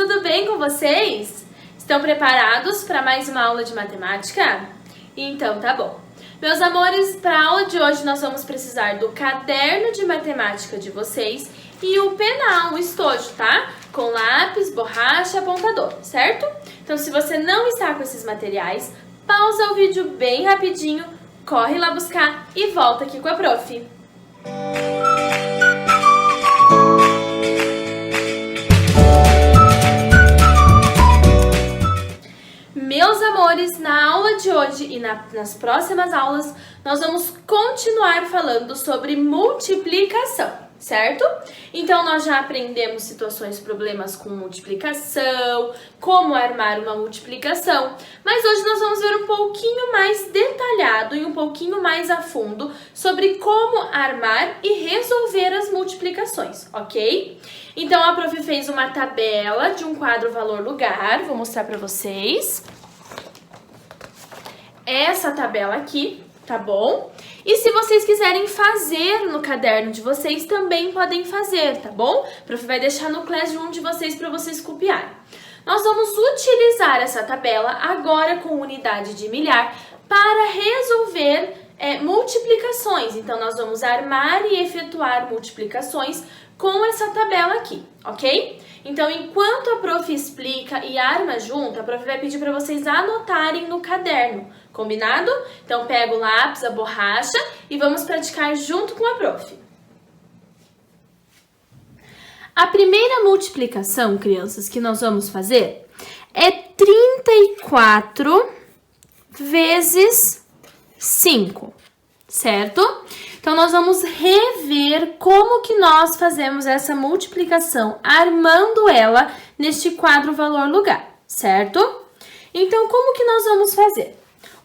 tudo bem com vocês? Estão preparados para mais uma aula de matemática? Então tá bom. Meus amores, para a aula de hoje nós vamos precisar do caderno de matemática de vocês e o penal, o estojo, tá? Com lápis, borracha, apontador, certo? Então se você não está com esses materiais, pausa o vídeo bem rapidinho, corre lá buscar e volta aqui com a prof. Meus amores, na aula de hoje e nas próximas aulas, nós vamos continuar falando sobre multiplicação, certo? Então, nós já aprendemos situações, problemas com multiplicação, como armar uma multiplicação, mas hoje nós vamos ver um pouquinho mais detalhado e um pouquinho mais a fundo sobre como armar e resolver as multiplicações, ok? Então, a prof fez uma tabela de um quadro valor-lugar, vou mostrar para vocês. Essa tabela aqui, tá bom? E se vocês quiserem fazer no caderno de vocês, também podem fazer, tá bom? A prof vai deixar no Classroom de vocês para vocês copiarem. Nós vamos utilizar essa tabela agora com unidade de milhar para resolver multiplicações. Então, nós vamos armar e efetuar multiplicações com essa tabela aqui, ok? Então, enquanto a prof explica e arma junto, a prof vai pedir para vocês anotarem no caderno, combinado? Então, pega o lápis, a borracha e vamos praticar junto com a prof. A primeira multiplicação, crianças, que nós vamos fazer é 34 vezes 5, certo? Então, nós vamos rever como que nós fazemos essa multiplicação, armando ela neste quadro valor-lugar, certo? Então, como que nós vamos fazer?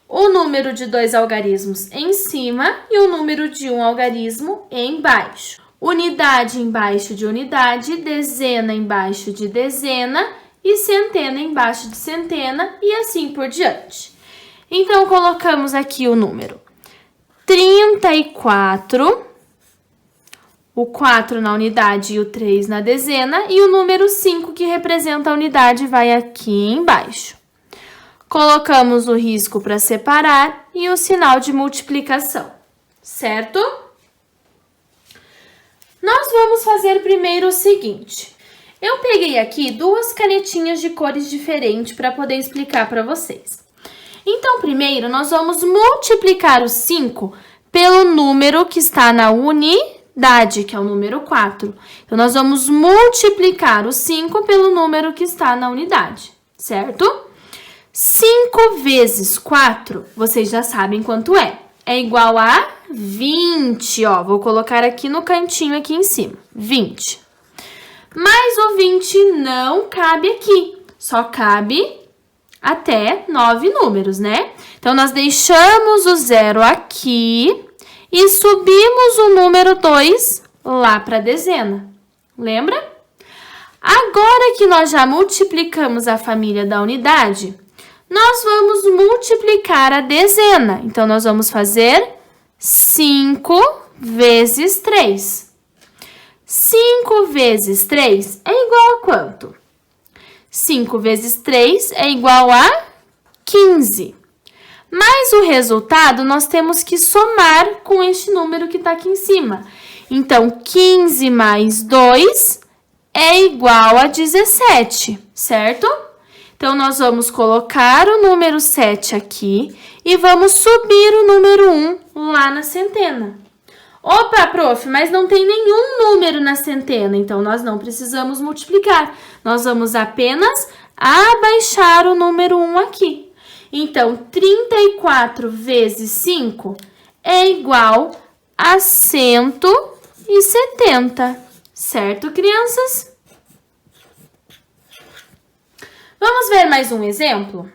O número de 2 algarismos em cima e o número de 1 algarismo embaixo. Unidade embaixo de unidade, dezena embaixo de dezena e centena embaixo de centena e assim por diante. Então, colocamos aqui o número 34, o 4 na unidade e o 3 na dezena, e o número 5, que representa a unidade, vai aqui embaixo. Colocamos o risco para separar e o sinal de multiplicação, certo? Nós vamos fazer primeiro o seguinte. Eu peguei aqui 2 canetinhas de cores diferentes para poder explicar para vocês. Então, primeiro, nós vamos multiplicar o 5 pelo número que está na unidade, que é o número 4. Então, nós vamos multiplicar o 5 pelo número que está na unidade, certo? 5 vezes 4, vocês já sabem quanto é. É igual a 20, ó. Vou colocar aqui no cantinho, aqui em cima. 20. Mas o 20 não cabe aqui. Só cabe até 9 números, né? Então, nós deixamos o 0 aqui e subimos o número 2 lá para a dezena. Lembra? Agora que nós já multiplicamos a família da unidade, nós vamos multiplicar a dezena. Então, nós vamos fazer 5 vezes 3. 5 vezes 3 é igual a quanto? 5 vezes 3 é igual a 15. Mas o resultado nós temos que somar com este número que está aqui em cima. Então, 15 mais 2 é igual a 17, certo? Então, nós vamos colocar o número 7 aqui e vamos subir o número 1 lá na centena. Opa, prof, mas não tem nenhum número na centena, então nós não precisamos multiplicar. Nós vamos apenas abaixar o número 1 aqui. Então, 34 vezes 5 é igual a 170, certo, crianças? Vamos ver mais um exemplo?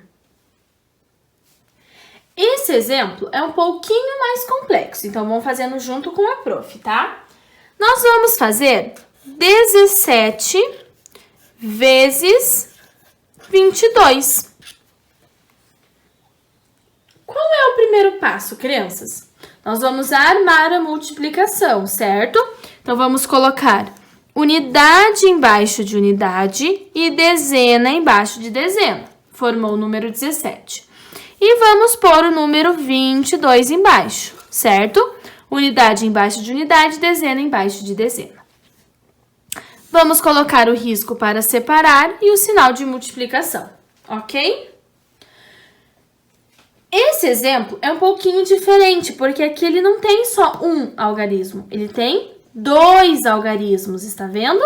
Esse exemplo é um pouquinho mais complexo, então vamos fazendo junto com a prof, tá? Nós vamos fazer 17 vezes 22. Qual é o primeiro passo, crianças? Nós vamos armar a multiplicação, certo? Então, vamos colocar unidade embaixo de unidade e dezena embaixo de dezena. Formou o número 17. E vamos pôr o número 22 embaixo, certo? Unidade embaixo de unidade, dezena embaixo de dezena. Vamos colocar o risco para separar e o sinal de multiplicação, ok? Esse exemplo é um pouquinho diferente, porque aqui ele não tem só um algarismo, ele tem 2 algarismos, está vendo?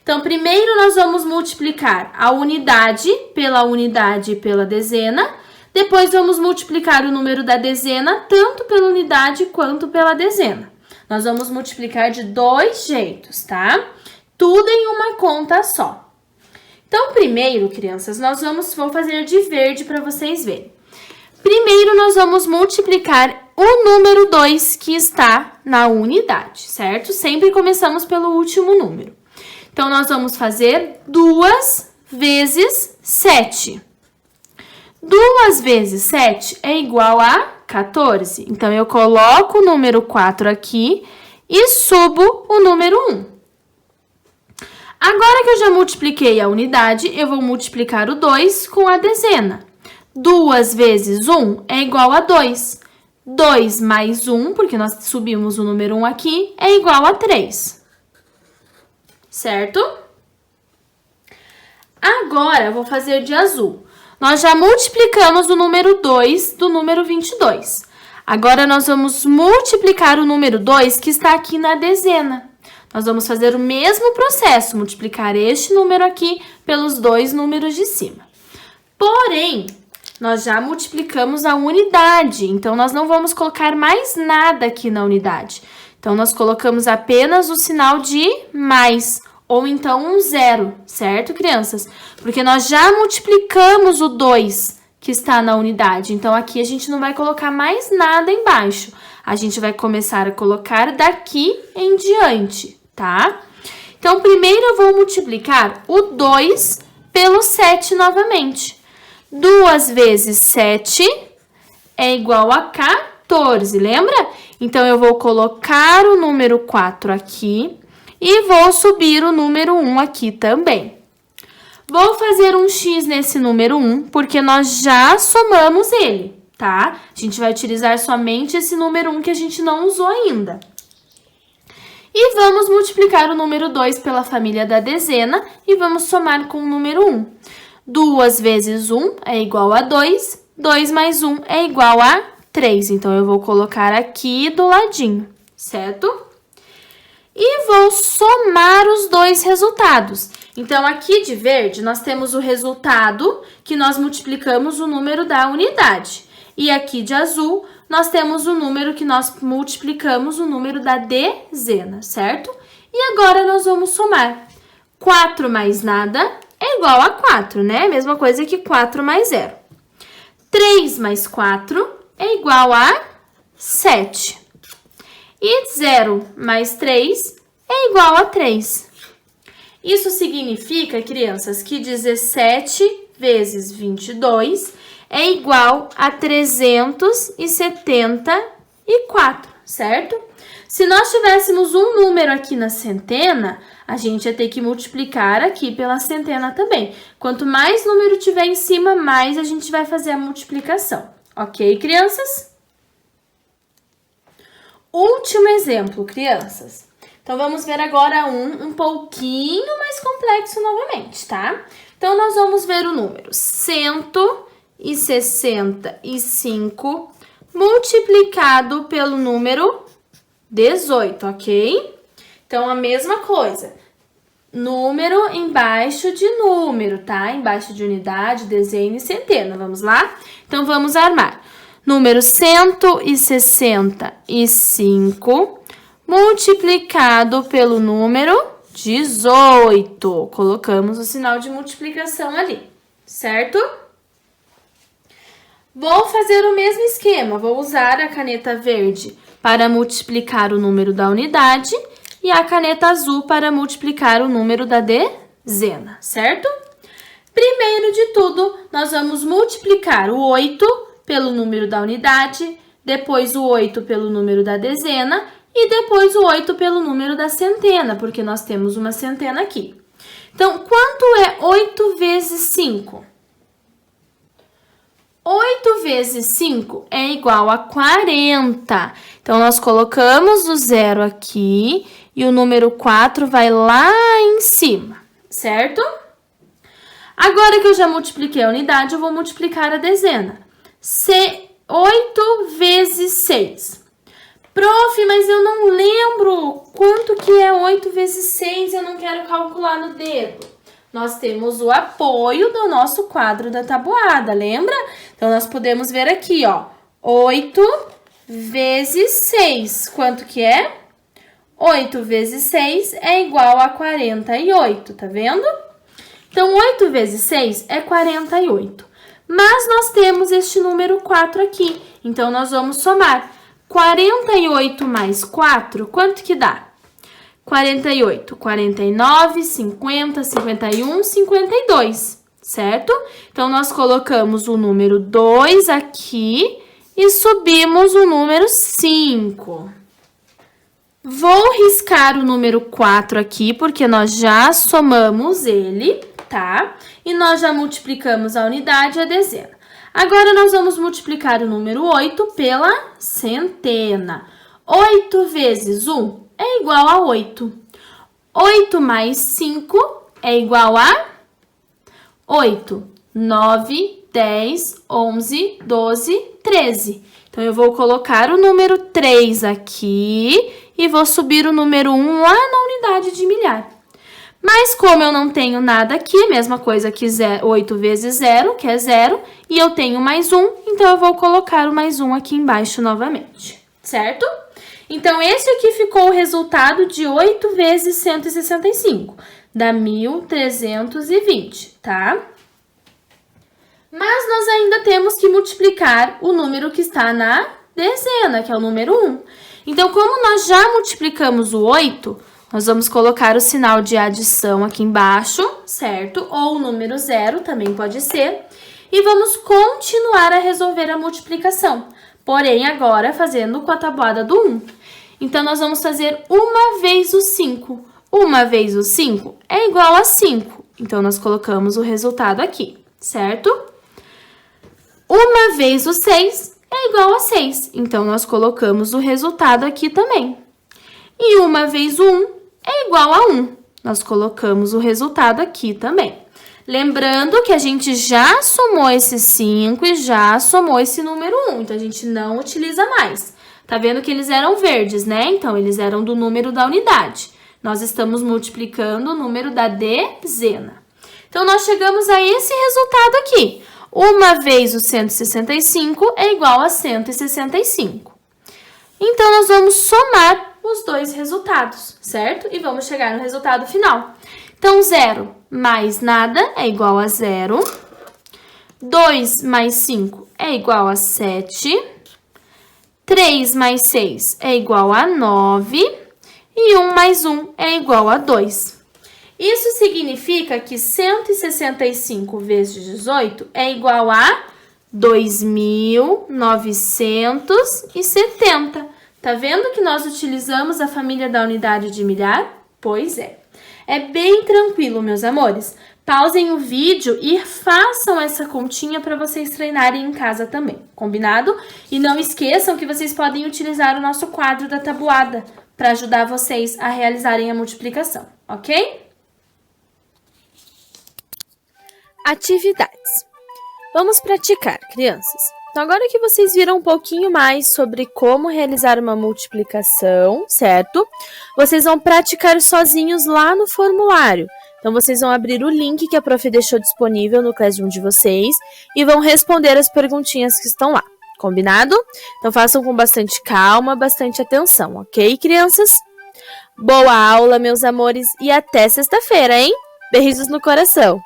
Então, primeiro nós vamos multiplicar a unidade e pela dezena. Depois, vamos multiplicar o número da dezena, tanto pela unidade quanto pela dezena. Nós vamos multiplicar de 2 jeitos, tá? Tudo em uma conta só. Então, primeiro, crianças, vou fazer de verde para vocês verem. Primeiro, nós vamos multiplicar o número 2 que está na unidade, certo? Sempre começamos pelo último número. Então, nós vamos fazer 2 vezes 7. 2 vezes 7 é igual a 14. Então, eu coloco o número 4 aqui e subo o número 1. Agora que eu já multipliquei a unidade, eu vou multiplicar o 2 com a dezena. 2 vezes 1 é igual a 2. 2 mais 1, porque nós subimos o número 1 aqui, é igual a 3. Certo? Agora, eu vou fazer de azul. Nós já multiplicamos o número 2 do número 22. Agora, nós vamos multiplicar o número 2 que está aqui na dezena. Nós vamos fazer o mesmo processo, multiplicar este número aqui pelos 2 números de cima. Porém, nós já multiplicamos a unidade, então nós não vamos colocar mais nada aqui na unidade. Então, nós colocamos apenas o sinal de mais, ou então um 0, certo, crianças? Porque nós já multiplicamos o 2 que está na unidade, então aqui a gente não vai colocar mais nada embaixo. A gente vai começar a colocar daqui em diante, tá? Então, primeiro eu vou multiplicar o 2 pelo 7 novamente. 2 vezes 7 é igual a 14, lembra? Então, eu vou colocar o número 4 aqui e vou subir o número 1 aqui também. Vou fazer um X nesse número 1, porque nós já somamos ele, tá? A gente vai utilizar somente esse número 1 que a gente não usou ainda. E vamos multiplicar o número 2 pela família da dezena e vamos somar com o número 1. 2 vezes 1 é igual a 2, 2 mais 1 é igual a 3. Então, eu vou colocar aqui do ladinho, certo? E vou somar os 2 resultados. Então, aqui de verde, nós temos o resultado que nós multiplicamos o número da unidade. E aqui de azul, nós temos o número que nós multiplicamos o número da dezena, certo? E agora, nós vamos somar. 4 mais nada é igual a 4, né? Mesma coisa que 4 mais 0. 3 mais 4 é igual a 7. E 0 mais 3 é igual a 3. Isso significa, crianças, que 17 vezes 22 é igual a 374, certo? Se nós tivéssemos um número aqui na centena, a gente ia ter que multiplicar aqui pela centena também. Quanto mais número tiver em cima, mais a gente vai fazer a multiplicação. Ok, crianças? Último exemplo, crianças. Então, vamos ver agora um pouquinho mais complexo novamente, tá? Então, nós vamos ver o número 165 multiplicado pelo número 18, ok? Então, a mesma coisa. Número embaixo de número, tá? Embaixo de unidade, dezena e centena. Vamos lá? Então, vamos armar. Número 165 multiplicado pelo número 18. Colocamos o sinal de multiplicação ali, certo? Vou fazer o mesmo esquema. Vou usar a caneta verde para multiplicar o número da unidade e a caneta azul para multiplicar o número da dezena, certo? Primeiro de tudo, nós vamos multiplicar o 8 pelo número da unidade, depois o 8 pelo número da dezena e depois o 8 pelo número da centena, porque nós temos uma centena aqui. Então, quanto é 8 vezes 5? 8 vezes 5 é igual a 40. Então, nós colocamos o 0 aqui e o número 4 vai lá em cima, certo? Agora que eu já multipliquei a unidade, eu vou multiplicar a dezena. 8 vezes 6. Prof, mas eu não lembro quanto que é 8 vezes 6, eu não quero calcular no dedo. Nós temos o apoio do nosso quadro da tabuada, lembra? Então, nós podemos ver aqui, ó, 8 vezes 6. Quanto que é? 8 vezes 6 é igual a 48, tá vendo? Então, 8 vezes 6 é 48. Mas nós temos este número 4 aqui, então nós vamos somar. 48 mais 4, quanto que dá? 48, 49, 50, 51, 52, certo? Então, nós colocamos o número 2 aqui e subimos o número 5. Vou riscar o número 4 aqui, porque nós já somamos ele, tá? E nós já multiplicamos a unidade e a dezena. Agora, nós vamos multiplicar o número 8 pela centena. 8 vezes 1 é igual a 8. 8 mais 5 é igual a 8. 9, 10, 11, 12, 13. Então, eu vou colocar o número 3 aqui e vou subir o número 1 lá na unidade de milhar. Mas como eu não tenho nada aqui, mesma coisa que 8 vezes 0, que é 0, e eu tenho mais 1, então eu vou colocar o mais 1 aqui embaixo novamente, certo? Então, esse aqui ficou o resultado de 8 vezes 165, dá 1.320, tá? Mas nós ainda temos que multiplicar o número que está na dezena, que é o número 1. Então, como nós já multiplicamos o 8... nós vamos colocar o sinal de adição aqui embaixo, certo? Ou o número 0, também pode ser. E vamos continuar a resolver a multiplicação. Porém, agora fazendo com a tabuada do 1. Então, nós vamos fazer 1 vez o 5. 1 vez o 5 é igual a 5. Então, nós colocamos o resultado aqui, certo? 1 vez o 6 é igual a 6. Então, nós colocamos o resultado aqui também. E 1 vez o 1 é igual a 1. Nós colocamos o resultado aqui também. Lembrando que a gente já somou esse 5 e já somou esse número 1. Então, a gente não utiliza mais. Tá vendo que eles eram verdes, né? Então, eles eram do número da unidade. Nós estamos multiplicando o número da dezena. Então, nós chegamos a esse resultado aqui. 1 vez o 165 é igual a 165. Então, nós vamos somar os dois resultados, certo? E vamos chegar no resultado final. Então, 0 mais nada é igual a 0. 2 mais 5 é igual a 7. 3 mais 6 é igual a 9. E 1 mais 1 é igual a 2. Isso significa que 165 vezes 18 é igual a 2.970. Tá vendo que nós utilizamos a família da unidade de milhar? Pois é. É bem tranquilo, meus amores. Pausem o vídeo e façam essa continha para vocês treinarem em casa também, combinado? E não esqueçam que vocês podem utilizar o nosso quadro da tabuada para ajudar vocês a realizarem a multiplicação, ok? Atividades. Vamos praticar, crianças. Então, agora que vocês viram um pouquinho mais sobre como realizar uma multiplicação, certo? Vocês vão praticar sozinhos lá no formulário. Então, vocês vão abrir o link que a prof deixou disponível no Classroom de vocês e vão responder as perguntinhas que estão lá, combinado? Então, façam com bastante calma, bastante atenção, ok, crianças? Boa aula, meus amores, e até sexta-feira, hein? Beijos no coração!